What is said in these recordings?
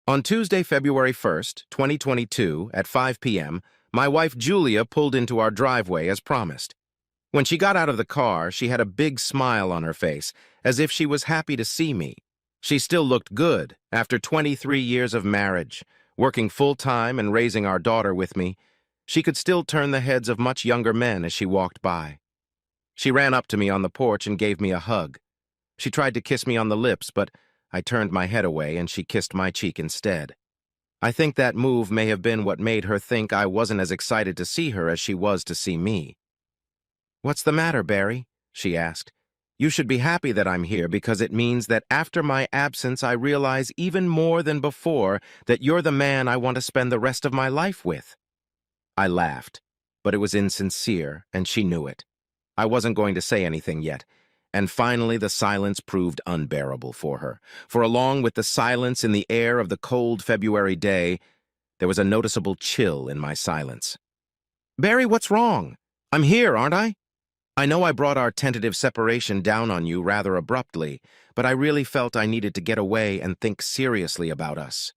On Tuesday, February 1st, 2022, at 5 p.m., my wife Julia pulled into our driveway as promised. When she got out of the car, she had a big smile on her face, as if she was happy to see me. She still looked good after 23 years of marriage, working full-time and raising our daughter with me. She could still turn the heads of much younger men as she walked by. She ran up to me on the porch and gave me a hug. She tried to kiss me on the lips, but I turned my head away and she kissed my cheek instead. I think that move may have been what made her think I wasn't as excited to see her as she was to see me. "What's the matter, Barry?" she asked. "You should be happy that I'm here because it means that after my absence I realize even more than before that you're the man I want to spend the rest of my life with." I laughed, but it was insincere, and she knew it. I wasn't going to say anything yet. And finally the silence proved unbearable for her, for along with the silence in the air of the cold February day, there was a noticeable chill in my silence. "Barry, what's wrong? I'm here, aren't I? I know I brought our tentative separation down on you rather abruptly, but I really felt I needed to get away and think seriously about us.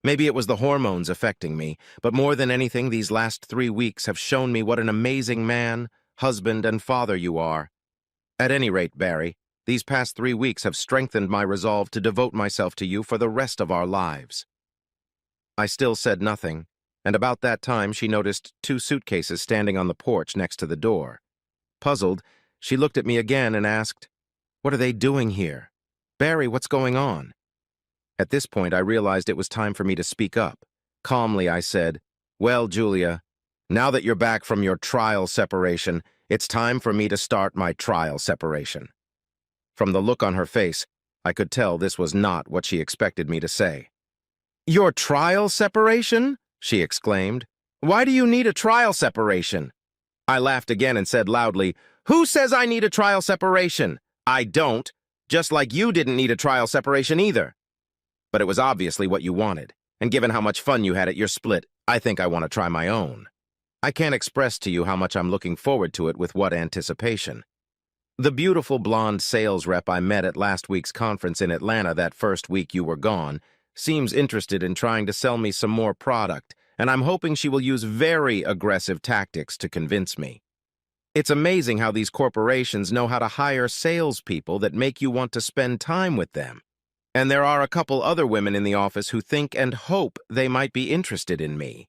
Maybe it was the hormones affecting me, but more than anything, these last 3 weeks have shown me what an amazing man, husband, and father you are. At any rate, Barry, these past 3 weeks have strengthened my resolve to devote myself to you for the rest of our lives." I still said nothing, and about that time she noticed 2 suitcases standing on the porch next to the door. Puzzled, she looked at me again and asked, "What are they doing here? Barry, what's going on?" At this point, I realized it was time for me to speak up. Calmly, I said, "Well, Julia, now that you're back from your trial separation, it's time for me to start my trial separation." From the look on her face, I could tell this was not what she expected me to say. "Your trial separation?" she exclaimed. "Why do you need a trial separation?" I laughed again and said loudly, "Who says I need a trial separation? I don't, just like you didn't need a trial separation either. But it was obviously what you wanted, and given how much fun you had at your split, I think I want to try my own. I can't express to you how much I'm looking forward to it with what anticipation. The beautiful blonde sales rep I met at last week's conference in Atlanta that first week you were gone seems interested in trying to sell me some more product, and I'm hoping she will use very aggressive tactics to convince me. It's amazing how these corporations know how to hire salespeople that make you want to spend time with them. And there are a couple other women in the office who think and hope they might be interested in me."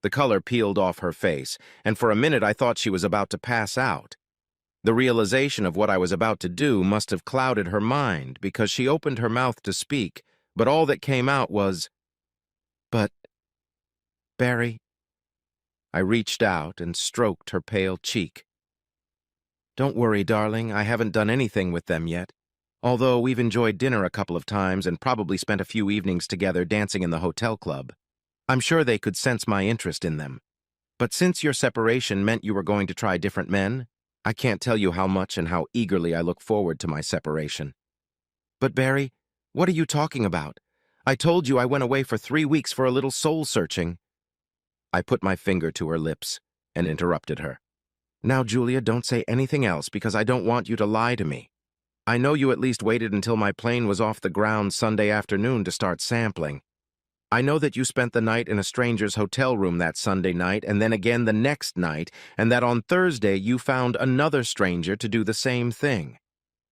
The color peeled off her face, and for a minute I thought she was about to pass out. The realization of what I was about to do must have clouded her mind because she opened her mouth to speak, but all that came out was, "But, Barry." I reached out and stroked her pale cheek. "Don't worry, darling, I haven't done anything with them yet. Although we've enjoyed dinner a couple of times and probably spent a few evenings together dancing in the hotel club. I'm sure they could sense my interest in them. But since your separation meant you were going to try different men, I can't tell you how much and how eagerly I look forward to my separation." "But Barry, what are you talking about? I told you I went away for 3 weeks for a little soul-searching." I put my finger to her lips and interrupted her. "Now, Julia, don't say anything else because I don't want you to lie to me. I know you at least waited until my plane was off the ground Sunday afternoon to start sampling. I know that you spent the night in a stranger's hotel room that Sunday night and then again the next night, and that on Thursday you found another stranger to do the same thing.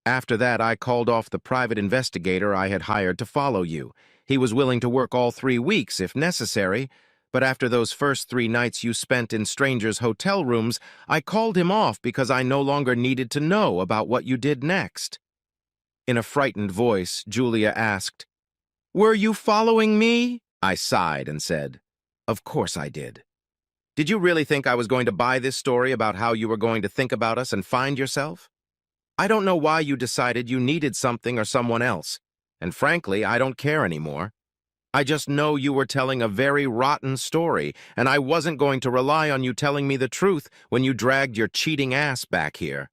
After that, I called off the private investigator I had hired to follow you. He was willing to work all 3 weeks if necessary, but after those first 3 nights you spent in strangers' hotel rooms, I called him off because I no longer needed to know about what you did next." In a frightened voice, Julia asked, "Were you following me?" I sighed and said, "Of course I did. Did you really think I was going to buy this story about how you were going to think about us and find yourself? I don't know why you decided you needed something or someone else, and frankly, I don't care anymore. I just know you were telling a very rotten story, and I wasn't going to rely on you telling me the truth when you dragged your cheating ass back here."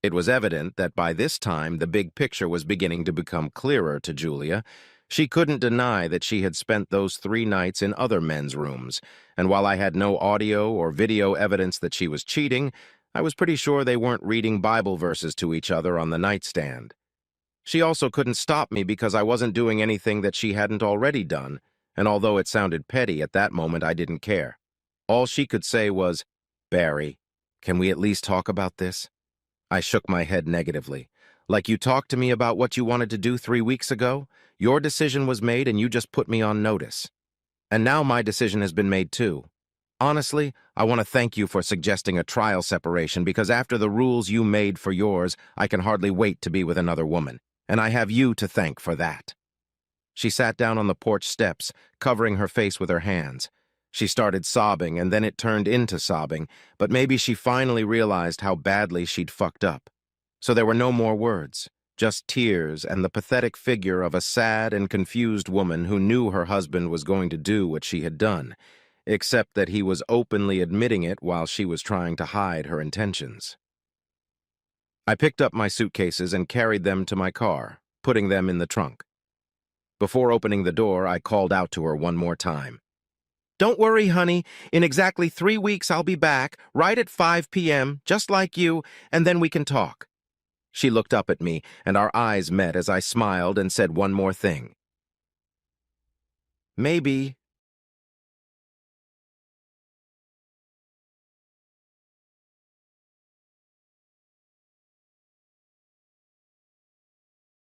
It was evident that by this time the big picture was beginning to become clearer to Julia. She couldn't deny that she had spent those 3 nights in other men's rooms, and while I had no audio or video evidence that she was cheating, I was pretty sure they weren't reading Bible verses to each other on the nightstand. She also couldn't stop me because I wasn't doing anything that she hadn't already done, and although it sounded petty at that moment, I didn't care. All she could say was, "Barry, can we at least talk about this?" I shook my head negatively. "Like you talked to me about what you wanted to do 3 weeks ago? Your decision was made and you just put me on notice. And now my decision has been made too. Honestly, I want to thank you for suggesting a trial separation because after the rules you made for yours, I can hardly wait to be with another woman, and I have you to thank for that." She sat down on the porch steps, covering her face with her hands. She started sobbing, and then it turned into sobbing, but maybe she finally realized how badly she'd fucked up. So there were no more words, just tears and the pathetic figure of a sad and confused woman who knew her husband was going to do what she had done, except that he was openly admitting it while she was trying to hide her intentions. I picked up my suitcases and carried them to my car, putting them in the trunk. Before opening the door, I called out to her one more time. "Don't worry, honey. In exactly 3 weeks, I'll be back, right at 5 p.m., just like you, and then we can talk." She looked up at me, and our eyes met as I smiled and said one more thing. "Maybe